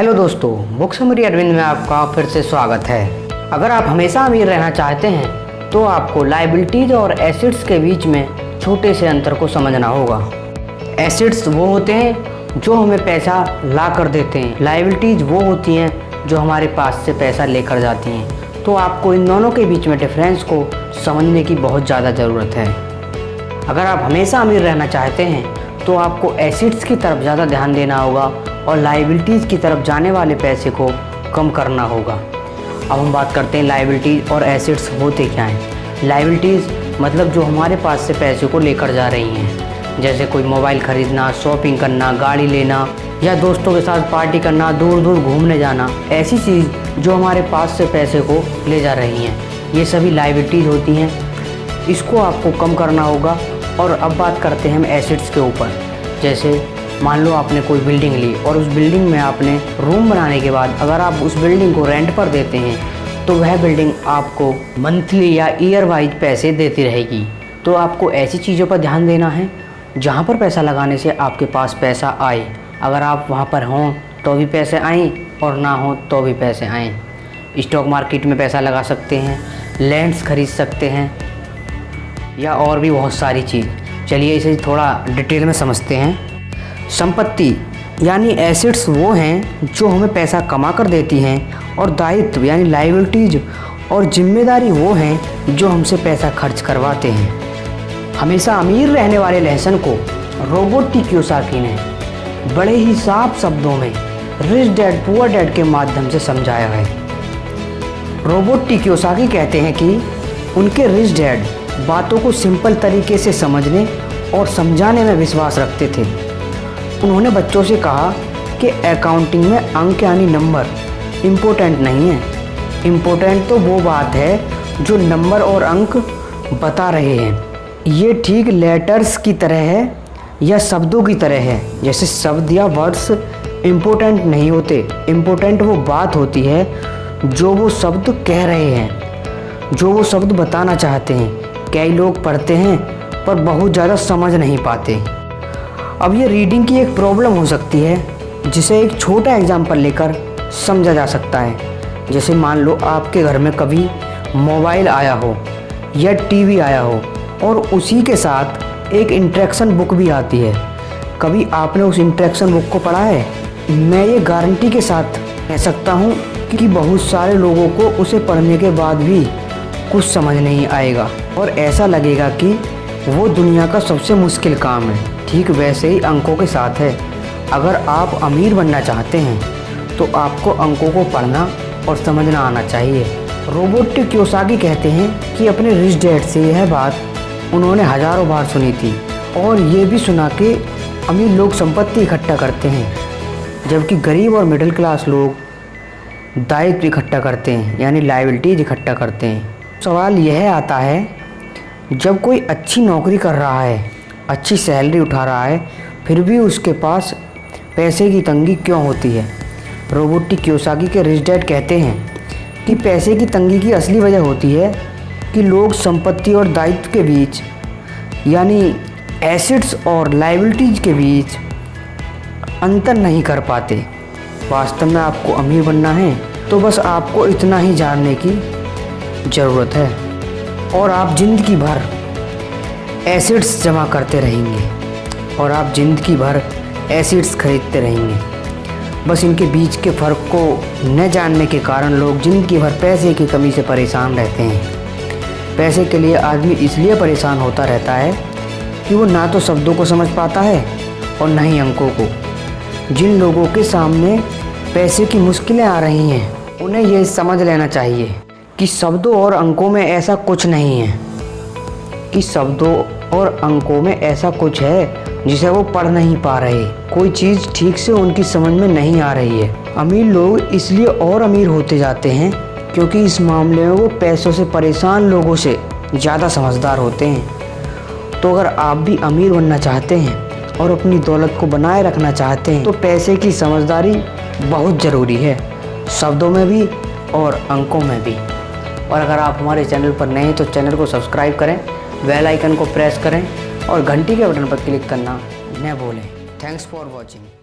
Hello दोस्तों, book summary Arvind में आपका फिर से स्वागत है। अगर आप हमेशा अमीर रहना चाहते हैं तो आपको लायबिलिटीज़ और एसेट्स के बीच में छोटे से अंतर को समझना होगा। एसेट्स वो होते हैं जो हमें पैसा ला कर देते हैं, लायबिलिटीज़ वो होती हैं जो हमारे पास से पैसा लेकर जाती हैं। तो आपको इन दोनों के बीच में डिफरेंस को समझने की बहुत ज़्यादा ज़रूरत है। अगर आप हमेशा अमीर रहना चाहते हैं तो आपको एसेट्स की तरफ ज़्यादा ध्यान देना होगा और लायबिलिटीज़ की तरफ जाने वाले पैसे को कम करना होगा। अब हम बात करते हैं लायबिलिटीज़ और एसेट्स होते क्या हैं। लायबिलिटीज़ मतलब जो हमारे पास से पैसे को लेकर जा रही हैं, जैसे कोई मोबाइल ख़रीदना, शॉपिंग करना, गाड़ी लेना या दोस्तों के साथ पार्टी करना, दूर दूर घूमने जाना, ऐसी चीज़ जो हमारे पास से पैसे को ले जा रही हैं, ये सभी लायबिलिटीज़ होती हैं। इसको आपको कम करना होगा। और अब बात करते हैं हम एसेट्स के ऊपर। जैसे मान लो आपने कोई बिल्डिंग ली और उस बिल्डिंग में आपने रूम बनाने के बाद अगर आप उस बिल्डिंग को रेंट पर देते हैं तो वह बिल्डिंग आपको मंथली या ईयर वाइज पैसे देती रहेगी। तो आपको ऐसी चीज़ों पर ध्यान देना है जहाँ पर पैसा लगाने से आपके पास पैसा आए। अगर आप वहाँ पर हों तो भी पैसे आएँ और ना हो तो भी पैसे आएँ। स्टॉक मार्केट में पैसा लगा सकते हैं, लैंड्स खरीद सकते हैं या और भी बहुत सारी चीज़। चलिए इसे थोड़ा डिटेल में समझते हैं। संपत्ति यानी एसेट्स वो हैं जो हमें पैसा कमा कर देती हैं और दायित्व यानी लायबिलिटीज और जिम्मेदारी वो हैं जो हमसे पैसा खर्च करवाते हैं। हमेशा अमीर रहने वाले लेसन को रॉबर्ट टी कियोसाकी ने बड़े ही साफ शब्दों में रिच डैड पुअर डैड के माध्यम से समझाया है। रॉबर्ट टी कियोसाकी कहते हैं कि उनके रिच डैड बातों को सिंपल तरीके से समझने और समझाने में विश्वास रखते थे। उन्होंने बच्चों से कहा कि अकाउंटिंग में अंक यानी नंबर इम्पोर्टेंट नहीं है, इम्पोर्टेंट तो वो बात है जो नंबर और अंक बता रहे हैं। ये ठीक लेटर्स की तरह है या शब्दों की तरह है। जैसे शब्द या वर्ड्स इम्पोर्टेंट नहीं होते, इम्पोर्टेंट वो बात होती है जो वो शब्द कह रहे हैं, जो वो शब्द बताना चाहते हैं। कई लोग पढ़ते हैं पर बहुत ज़्यादा समझ नहीं पाते। अब ये रीडिंग की एक प्रॉब्लम हो सकती है जिसे एक छोटा एग्जाम्पल लेकर समझा जा सकता है। जैसे मान लो आपके घर में कभी मोबाइल आया हो या टीवी आया हो और उसी के साथ एक इंस्ट्रक्शन बुक भी आती है। कभी आपने उस इंस्ट्रक्शन बुक को पढ़ा है? मैं ये गारंटी के साथ कह सकता हूँ कि बहुत सारे लोगों को उसे पढ़ने के बाद भी कुछ समझ नहीं आएगा और ऐसा लगेगा कि वो दुनिया का सबसे मुश्किल काम है। ठीक वैसे ही अंकों के साथ है। अगर आप अमीर बनना चाहते हैं तो आपको अंकों को पढ़ना और समझना आना चाहिए। रॉबर्ट टी कियोसाकी कहते हैं कि अपने रिच डैड से यह बात उन्होंने हज़ारों बार सुनी थी और ये भी सुना कि अमीर लोग संपत्ति इकट्ठा करते हैं जबकि गरीब और मिडिल क्लास लोग दायित्व इकट्ठा करते हैं यानी लायबिलिटीज इकट्ठा करते हैं। सवाल यह आता है, जब कोई अच्छी नौकरी कर रहा है, अच्छी सैलरी उठा रहा है, फिर भी उसके पास पैसे की तंगी क्यों होती है? रॉबर्ट टी कियोसाकी के रिच डैड कहते हैं कि पैसे की तंगी की असली वजह होती है कि लोग संपत्ति और दायित्व के बीच यानी एसेट्स और लायबिलिटीज के बीच अंतर नहीं कर पाते। वास्तव में आपको अमीर बनना है तो बस आपको इतना ही जानने की ज़रूरत है और आप ज़िंदगी भर एसेट्स जमा करते रहेंगे और आप ज़िंदगी भर एसेट्स खरीदते रहेंगे। बस इनके बीच के फ़र्क को न जानने के कारण लोग ज़िंदगी भर पैसे की कमी से परेशान रहते हैं। पैसे के लिए आदमी इसलिए परेशान होता रहता है कि वो ना तो शब्दों को समझ पाता है और ना ही अंकों को। जिन लोगों के सामने पैसे की मुश्किलें आ रही हैं उन्हें ये समझ लेना चाहिए कि शब्दों और अंकों में ऐसा कुछ नहीं है, कि शब्दों और अंकों में ऐसा कुछ है जिसे वो पढ़ नहीं पा रहे। कोई चीज़ ठीक से उनकी समझ में नहीं आ रही है। अमीर लोग इसलिए और अमीर होते जाते हैं क्योंकि इस मामले में वो पैसों से परेशान लोगों से ज़्यादा समझदार होते हैं। तो अगर आप भी अमीर बनना चाहते हैं और अपनी दौलत को बनाए रखना चाहते हैं तो पैसे की समझदारी बहुत ज़रूरी है, शब्दों में भी और अंकों में भी। और अगर आप हमारे चैनल पर नए हैं तो चैनल को सब्सक्राइब करें, बेल आइकन को प्रेस करें और घंटी के बटन पर क्लिक करना न भूलें। Thanks for watching.